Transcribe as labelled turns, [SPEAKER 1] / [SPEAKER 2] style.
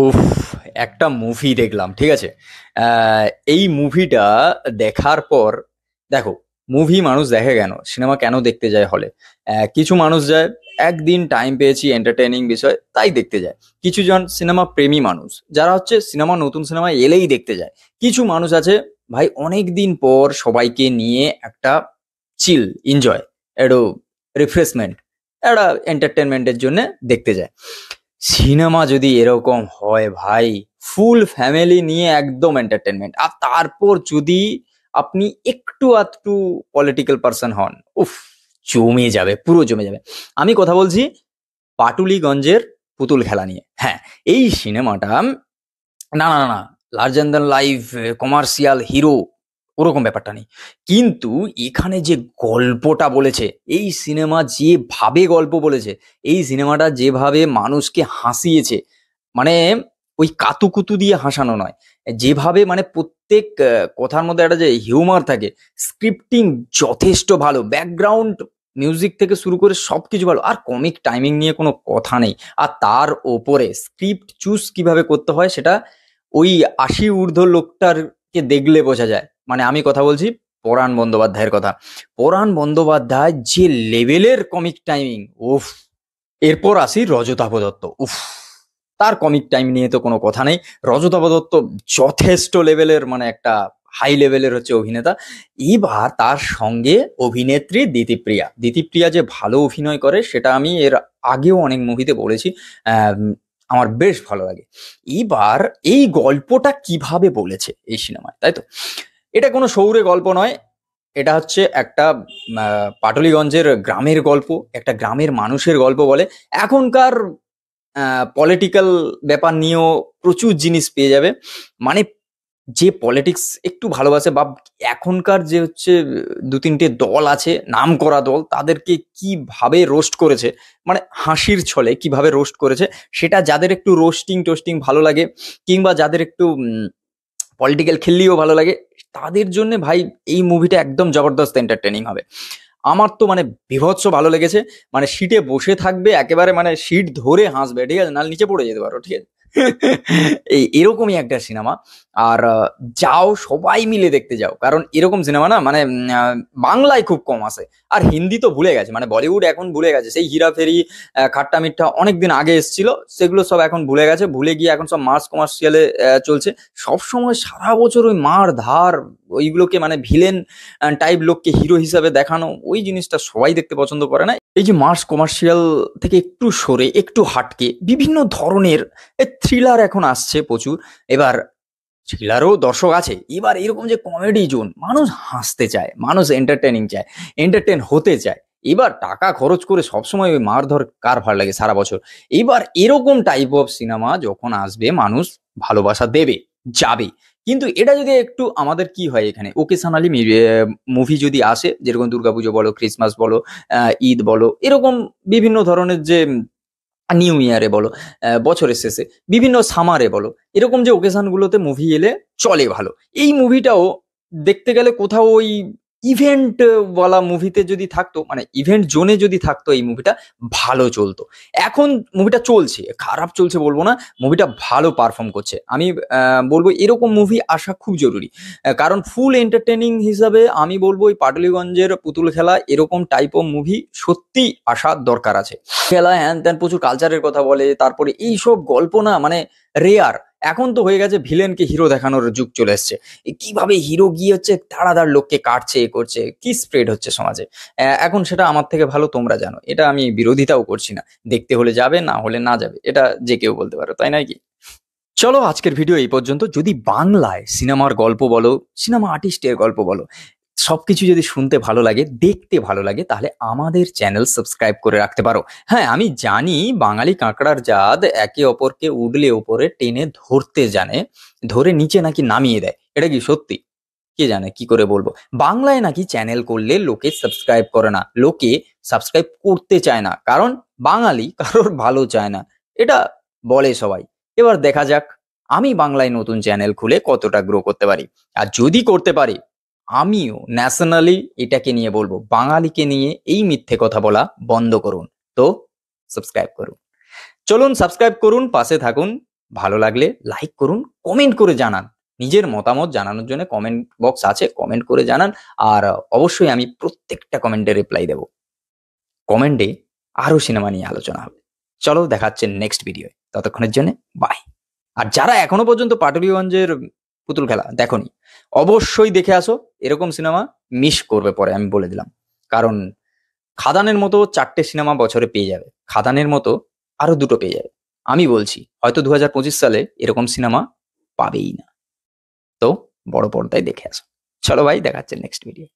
[SPEAKER 1] উফ, একটা মুভি দেখলাম, ঠিক আছে। আহ, এই মুভিটা দেখার পর, দেখো, মুভি মানুষ দেখে কেন, সিনেমা কেন দেখতে যায় হলে? কিছু মানুষ যায় একদিন টাইম পেয়েছি, এন্টারটেইনিং বিষয় তাই দেখতে যায়। কিছু জন সিনেমা প্রেমী মানুষ, যারা হচ্ছে সিনেমা, নতুন সিনেমা এলেই দেখতে যায়। কিছু মানুষ আছে ভাই, অনেক দিন পর সবাইকে নিয়ে একটা চিল, এনজয়, একটু রিফ্রেশমেন্ট, একটা এন্টারটেনমেন্টের জন্য দেখতে যায়। সিনেমা যদি এরকম হয় ভাই, ফুল ফ্যামিলি নিয়ে একদম এন্টারটেনমেন্ট, আর তারপর যদি আপনি একটু আধটু পলিটিক্যাল পার্সন হন, উফ, জমে যাবে, পুরো জমে যাবে। আমি কথা বলছি পাটুলিগঞ্জের পুতুল খেলা নিয়ে। হ্যাঁ, এই সিনেমাটা না না না, larger than life commercial hero ওরকম ব্যাপারটা নেই, কিন্তু এখানে যে গল্পটা বলেছে, এই সিনেমা যেভাবে গল্প বলেছে, এই সিনেমাটা যেভাবে মানুষকে হাসিয়েছে, মানে ওই কাতুকুতু দিয়ে হাসানো নয়, যেভাবে মানে প্রত্যেক কথার মধ্যে একটা যে হিউমার থাকে, স্ক্রিপ্টিং যথেষ্ট ভালো, ব্যাকগ্রাউন্ড মিউজিক থেকে শুরু করে সবকিছু ভালো, আর কমিক টাইমিং নিয়ে কোনো কথা নেই। আর তার ওপরে স্ক্রিপ্ট চুজ কিভাবে করতে হয় সেটা ওই 80 ঊর্ধ্ব লোকটারকে দেখলে বোঝা যায়। মানে আমি কথা বলছি পরাণ বন্দ্যোপাধ্যায়ের কথা। পরাণ বন্দ্যোপাধ্যায় যে লেভেলের কমিক টাইমিং, উফ। এরপর আসি রজতাভ দত্ত, উফ, তার কমিক টাইম নিয়ে তো কোনো কথা নেই। রজতাভ দত্ত যথেষ্ট লেভেলের, মানে একটা হাই লেভেলের হচ্ছে অভিনেতা। এবার তার সঙ্গে অভিনেত্রী দিতিপ্রিয়া, দিতিপ্রিয়া যে ভালো অভিনয় করে সেটা আমি এর আগেও অনেক মুভিতে বলেছি। আমার বেশ ভালো লাগে। এবার এই গল্পটা কিভাবে বলেছে এই সিনেমায়, তাই তো? এটা কোনো শহুরে গল্প নয়, এটা হচ্ছে একটা পাটলিগঞ্জের গ্রামের গল্প, একটা গ্রামের মানুষের গল্প বলে। এখনকার পলিটিক্যাল ব্যাপার নিয়েও প্রচুর জিনিস পেয়ে যাবে। মানে যে পলিটিক্স একটু ভালোবাসে, বা এখনকার যে হচ্ছে দু তিনটে দল আছে নাম করা দল, তাদেরকে কিভাবে রোস্ট করেছে, মানে হাসির ছলে কিভাবে রোস্ট করেছে, সেটা যাদের একটু রোস্টিং টোস্টিং ভালো লাগে, কিংবা যাদের একটু পলিটিক্যাল খেললেও ভালো লাগে, তাদের জন্য ভাই এই মুভিটা একদম জবরদস্ত এন্টারটেনিং হবে। আমার তো মানে বিভৎস ভালো লেগেছে। মানে সিটে বসে থাকবে একেবারে, মানে সিট ধরে হাসবে, ঠিক আছে, নাহলে নিচে পড়ে যেতে পারো, ঠিক আছে। এই এরকমই একটা সিনেমা। আর যাও, সবাই মিলে দেখতে যাও, কারণ এরকম সিনেমা না মানে বাংলায় খুব কম আসে। আর হিন্দি তো ভুলে গেছে, মানে বলিউড এখন ভুলে গেছে। সেই হিরাফেরি, খাট্টা মিঠা অনেকদিন আগে এসেছিল, সেগুলো সব এখন ভুলে গেছে, ভুলে গিয়ে এখন সব মাস কমার্শিয়ালে চলছে। সব সময় সারা বছর ওই মার ধার, ওইগুলোকে মানে ভিলেন টাইপ লোককে হিরো হিসাবে দেখানো, ওই জিনিসটা সবাই দেখতে পছন্দ করে না। এই যে মার্স কমার্শিয়াল থেকে একটু সরে, একটু হাটকে বিভিন্ন ধরনের থ্রিলার এখন আসছে প্রচুর। এবার থ্রিলারও দর্শক আছে, এবার এরকম যে কমেডি জোন, মানুষ হাসতে চায়, মানুষ এন্টারটেনিং চায়, এন্টারটেন হতে চায়। এবার টাকা খরচ করে সবসময় ওই মারধর কার ভালো লাগে সারা বছর? এবার এরকম টাইপ অফ সিনেমা যখন আসবে, মানুষ ভালোবাসা দেবে, যাবে। কিন্তু এটা যদি একটু আমাদের কি হয়, এখানে ওকেশনালি মুভি যদি আসে, যেরকম দুর্গাপুজো বলো, ক্রিসমাস বলো, ঈদ বলো, এরকম বিভিন্ন ধরনের যে নিউ ইয়ারে বলো, বছরের শেষে, বিভিন্ন সামারে বলো, এরকম যে ওকেশন গুলোতে মুভি এলে চলে ভালো। এই মুভিটাও দেখতে গেলে কোথাও ওই ইভেন্ট ওয়ালা মুভিতে যদি থাকতো, মানে ইভেন্ট জোনে যদি থাকতো, এই মুভিটা ভালো চলতো। এখন মুভিটা চলছে, খারাপ চলছে বলবো না, মুভিটা ভালো পারফর্ম করছে। আমি বলবো এরকম মুভি আসা খুব জরুরি। কারণ ফুল এন্টারটেনিং হিসাবে আমি বলবো এই পাটলিগঞ্জের পুতুল খেলা এরকম টাইপ অফ মুভি সত্যি আসা দরকার আছে। খেলা হ্যান ত্যান প্রচুর কালচারের কথা বলে, তারপরে এইসব গল্প না মানে রেয়ার। এখন তো হয়ে গেছে ভিলেনকে হিরো দেখানোর যুগ চলে এসছে। কিভাবে হিরো গিয়ে হচ্ছে ধাড়াধাড় লোককে কাটছে, এ করছে, কি স্প্রেড হচ্ছে সমাজে। এখন সেটা আমার থেকে ভালো তোমরা জানো, এটা আমি বিরোধিতাও করছি না। দেখতে হলে যাবে, না হলে না যাবে, এটা যে কেউ বলতে পারো, তাই নয় কি? চলো, আজকের ভিডিও এই পর্যন্ত। যদি বাংলায় সিনেমার গল্প বলো, সিনেমা আর্টিস্টের গল্প বলো, সবকিছু যদি শুনতে ভালো লাগে, দেখতে ভালো লাগে, তাহলে আমাদের চ্যানেল সাবস্ক্রাইব করে রাখতে পারো। হ্যাঁ, আমি জানি বাঙালি কাঁকড়ার জাত একে অপরকে উডলে উপরে টেনে ধরতে জানে, ধরে নিচে নাকি নামিয়ে দেয়। এটা কি সত্যি? কে জানে, কি করে বলবো। বাংলায় নাকি চ্যানেল করলে লোকে সাবস্ক্রাইব করে না, লোকে সাবস্ক্রাইব করতে চায় না, কারণ বাঙালি কারোর ভালো চায় না, এটা বলে সবাই। এবার দেখা যাক আমি বাংলায় নতুন চ্যানেল খুলে কতটা গ্রো করতে পারি। আর যদি করতে পারি, আমিও ন্যাশনালি এটাকে নিয়ে বলবো, বাঙালিকে নিয়ে এই মিথ্যে কথা বলা বন্ধ করুন। তো সাবস্ক্রাইব করুন, চলুন সাবস্ক্রাইব করুন, পাশে থাকুন। ভালো লাগলে লাইক করুন, কমেন্ট করে জানান, নিজের মতামত জানানোর জন্য কমেন্ট বক্স আছে, কমেন্ট করে জানান। আর অবশ্যই আমি প্রত্যেকটা কমেন্টে রিপ্লাই দেব। কমেন্টে আরো সিনেমা নিয়ে আলোচনা হবে। চলো, দেখাচ্ছে নেক্সট ভিডিও। ততক্ষণের জন্য বাই। আর যারা এখনো পর্যন্ত পাটুরিগঞ্জের পুতুল খেলা দেখোনি, অবশ্যই দেখে আসো। এরকম সিনেমা মিস করবে পরে, আমি বলে দিলাম। কারণ খাদানের মতো 4টে সিনেমা বছরে পেয়ে যাবে, খাদানের মতো আরো 2টো পেয়ে যাবে। আমি বলছি হয়তো 2025 সালে এরকম সিনেমা পাবেই না। তো বড় পর্দায় দেখে আসো। চলো ভাই, দেখাচ্ছে নেক্সট ভিডিও।